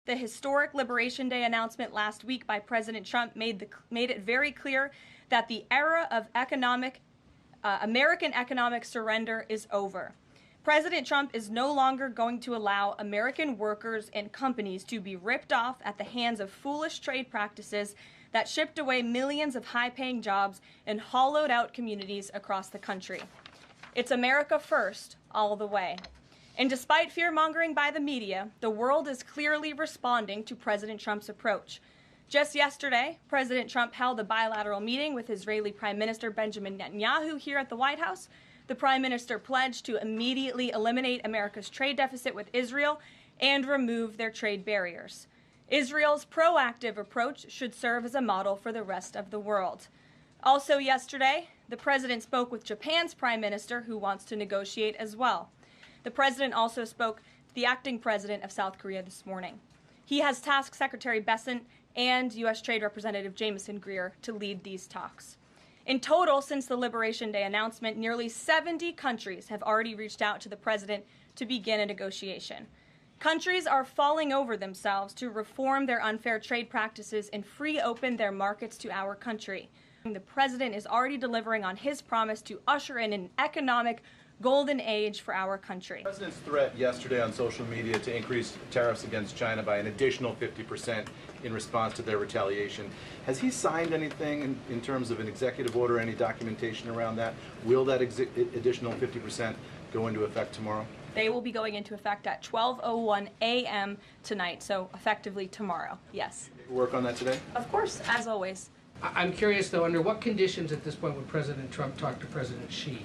The historic Liberation Day announcement last week by President Trump made it very clear that the era of American economic surrender is over. President Trump is no longer going to allow American workers and companies to be ripped off at the hands of foolish trade practices that shipped away millions of high-paying jobs and hollowed out communities across the country. It's America first, all the way. And despite fear-mongering by the media, the world is clearly responding to President Trump's approach. Just yesterday, President Trump held a bilateral meeting with Israeli Prime Minister Benjamin Netanyahu here at the White House. The Prime Minister pledged to immediately eliminate America's trade deficit with Israel and remove their trade barriers. Israel's proactive approach should serve as a model for the rest of the world. Also yesterday, the President spoke with Japan's Prime Minister, who wants to negotiate as well. The President also spoke to the acting President of South Korea this morning. He has tasked Secretary Bessent and U.S. Trade Representative Jamieson Greer to lead these talks. In total, since the Liberation Day announcement, nearly 70 countries have already reached out to the President to begin a negotiation. Countries are falling over themselves to reform their unfair trade practices and free open their markets to our country. The President is already delivering on his promise to usher in an economic golden age for our country. The President's threat yesterday on social media to increase tariffs against China by an additional 50% in response to their retaliation. Has he signed anything in terms of an executive order, any documentation around that? Will that additional 50% go into effect tomorrow? They will be going into effect at 12:01 a.m. tonight, so effectively tomorrow, yes. Work on that today? Of course, as always. I'm curious, though, under what conditions at this point would President Trump talk to President Xi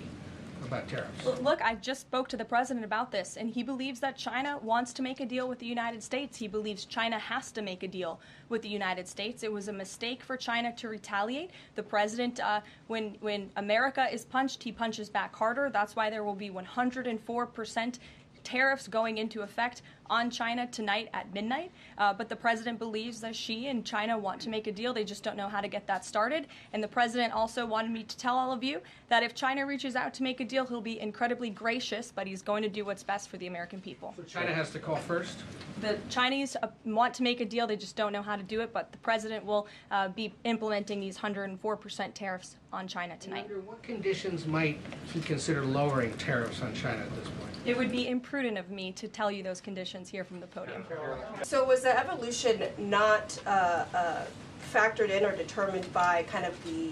about tariffs? Look, I just spoke to the President about this, and he believes that China wants to make a deal with the United States. He believes China has to make a deal with the United States. It was a mistake for China to retaliate. The President, when America is punched, he punches back harder. That's why there will be 104% tariffs going into effect on China tonight at midnight. But the President believes that Xi and China want to make a deal. They just don't know how to get that started. And the President also wanted me to tell all of you that if China reaches out to make a deal, he'll be incredibly gracious, but he's going to do what's best for the American people. So China has to call first? The Chinese want to make a deal. They just don't know how to do it. But the President will be implementing these 104% tariffs on China tonight. Under what conditions might he consider lowering tariffs on China at this point? It would be imprudent of me to tell you those conditions here from the podium. So was the evolution not factored in or determined by kind of the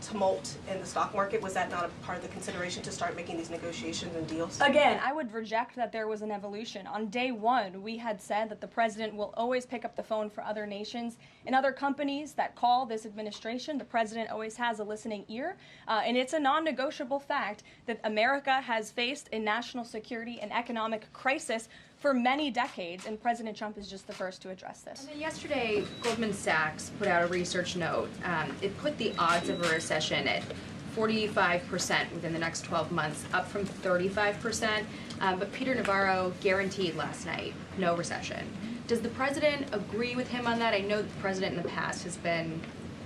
tumult in the stock market? Was that not a part of the consideration to start making these negotiations and deals? Again, I would reject that there was an evolution. On day one, we had said that the President will always pick up the phone for other nations and other companies that call this administration. The President always has a listening ear, and it's a non-negotiable fact that America has faced a national security and economic crisis for many decades, and President Trump is just the first to address this. And then yesterday, Goldman Sachs put out a research note. It put the odds of a recession at 45% within the next 12 months, up from 35%. But Peter Navarro guaranteed last night no recession. Does the President agree with him on that? I know the President in the past has been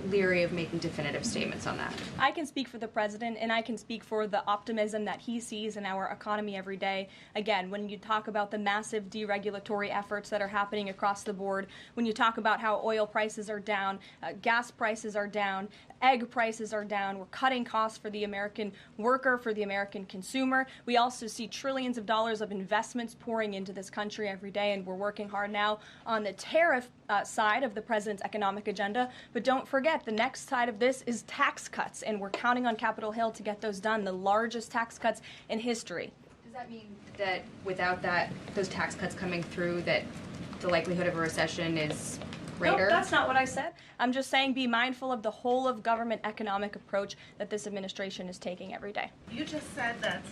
leery of making definitive statements on that. I can speak for the President, and I can speak for the optimism that he sees in our economy every day. Again, when you talk about the massive deregulatory efforts that are happening across the board, when you talk about how oil prices are down, gas prices are down, egg prices are down, we're cutting costs for the American worker, for the American consumer. We also see trillions of dollars of investments pouring into this country every day, and we're working hard now on the tariff side of the President's economic agenda. But don't forget, the next side of this is tax cuts, and we're counting on Capitol Hill to get those done, the largest tax cuts in history. Does that mean that without those tax cuts coming through, that the likelihood of a recession is greater? No, that's not what I said. I'm just saying be mindful of the whole of government economic approach that this administration is taking every day. You just said that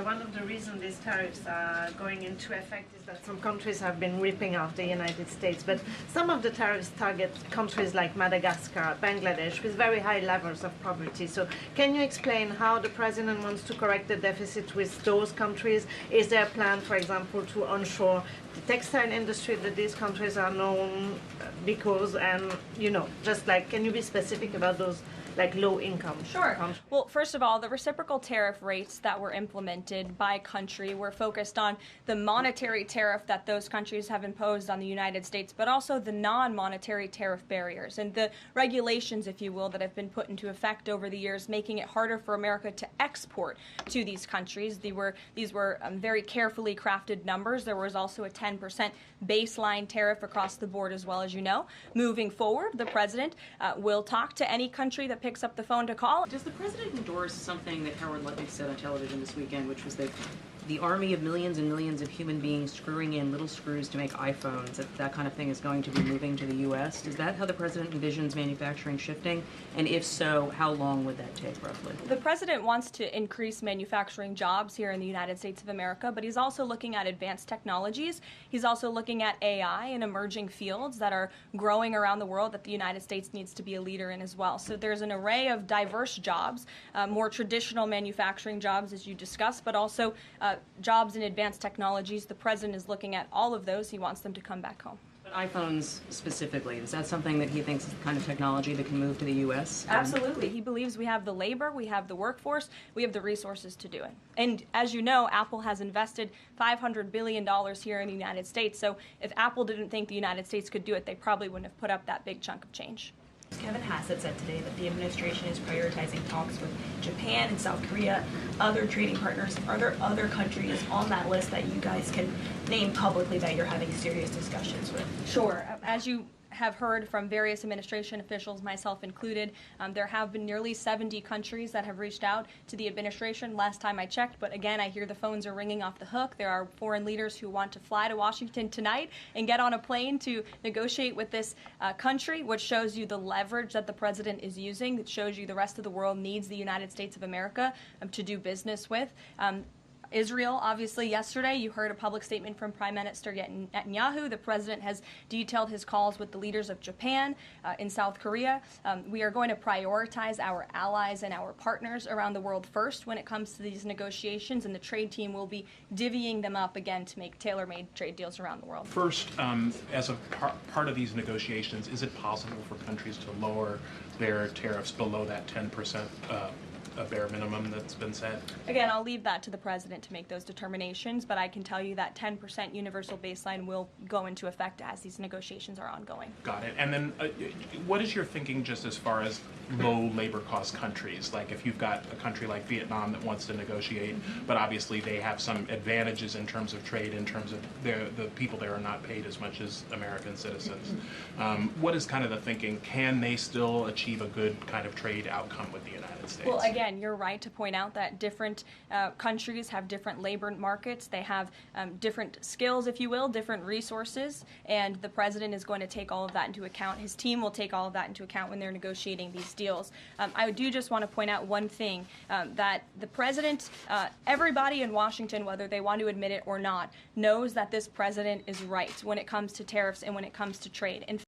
one of the reasons these tariffs are going into effect is that some countries have been ripping off the United States, but some of the tariffs target countries like Madagascar, Bangladesh, with very high levels of poverty. So can you explain how the President wants to correct the deficit with those countries? Is there a plan, for example, to onshore the textile industry that these countries are known because, and, you know, just like, can you be specific about those like low-income Sure. countries? Well, first of all, the reciprocal tariff rates that were implemented by country were focused on the monetary tariff that those countries have imposed on the United States, but also the non-monetary tariff barriers and the regulations, if you will, that have been put into effect over the years, making it harder for America to export to these countries. These were very carefully crafted numbers. There was also a 10% baseline tariff across the board as well, as you know. Moving forward, the president will talk to any country that picks up the phone to call. Does the president endorse something that Howard Lutnick said on television this weekend, which was that the army of millions and millions of human beings screwing in little screws to make iPhones, that kind of thing is going to be moving to the U.S.? Is that how the president envisions manufacturing shifting? And if so, how long would that take, roughly? The president wants to increase manufacturing jobs here in the United States of America, but he's also looking at advanced technologies. He's also looking at AI and emerging fields that are growing around the world that the United States needs to be a leader in as well. So there's an array of diverse jobs, more traditional manufacturing jobs, as you discussed, but also jobs in advanced technologies. The president is looking at all of those. He wants them to come back home. But iPhones specifically, is that something that he thinks is the kind of technology that can move to the U.S.? Absolutely. He believes we have the labor, we have the workforce, we have the resources to do it. And as you know, Apple has invested $500 billion here in the United States. So if Apple didn't think the United States could do it, they probably wouldn't have put up that big chunk of change. Kevin Hassett said today that the administration is prioritizing talks with Japan and South Korea, other trading partners. Are there other countries on that list that you guys can name publicly that you're having serious discussions with? Sure. As you have heard from various administration officials, myself included, there have been nearly 70 countries that have reached out to the administration last time I checked, but again, I hear the phones are ringing off the hook. There are foreign leaders who want to fly to Washington tonight and get on a plane to negotiate with this country, which shows you the leverage that the president is using. It shows you the rest of the world needs the United States of America to do business with. Israel, obviously, yesterday you heard a public statement from Prime Minister Netanyahu. The president has detailed his calls with the leaders of Japan, in South Korea. We are going to prioritize our allies and our partners around the world first when it comes to these negotiations, and the trade team will be divvying them up again to make tailor-made trade deals around the world. First, as a part of these negotiations, is it possible for countries to lower their tariffs below that 10% a bare minimum that's been set? Again, I'll leave that to the president to make those determinations, but I can tell you that 10% universal baseline will go into effect as these negotiations are ongoing. Got it. And then what is your thinking just as far as low labor cost countries? Like if you've got a country like Vietnam that wants to negotiate, but obviously they have some advantages in terms of trade, in terms of the people there are not paid as much as American citizens. What is kind of the thinking? Can they still achieve a good kind of trade outcome with the United States? Well, again, you're right to point out that different countries have different labor markets. They have different skills, if you will, different resources, and the president is going to take all of that into account. His team will take all of that into account when they're negotiating these deals. I do just want to point out one thing, that the president, everybody in Washington, whether they want to admit it or not, knows that this president is right when it comes to tariffs and when it comes to trade. In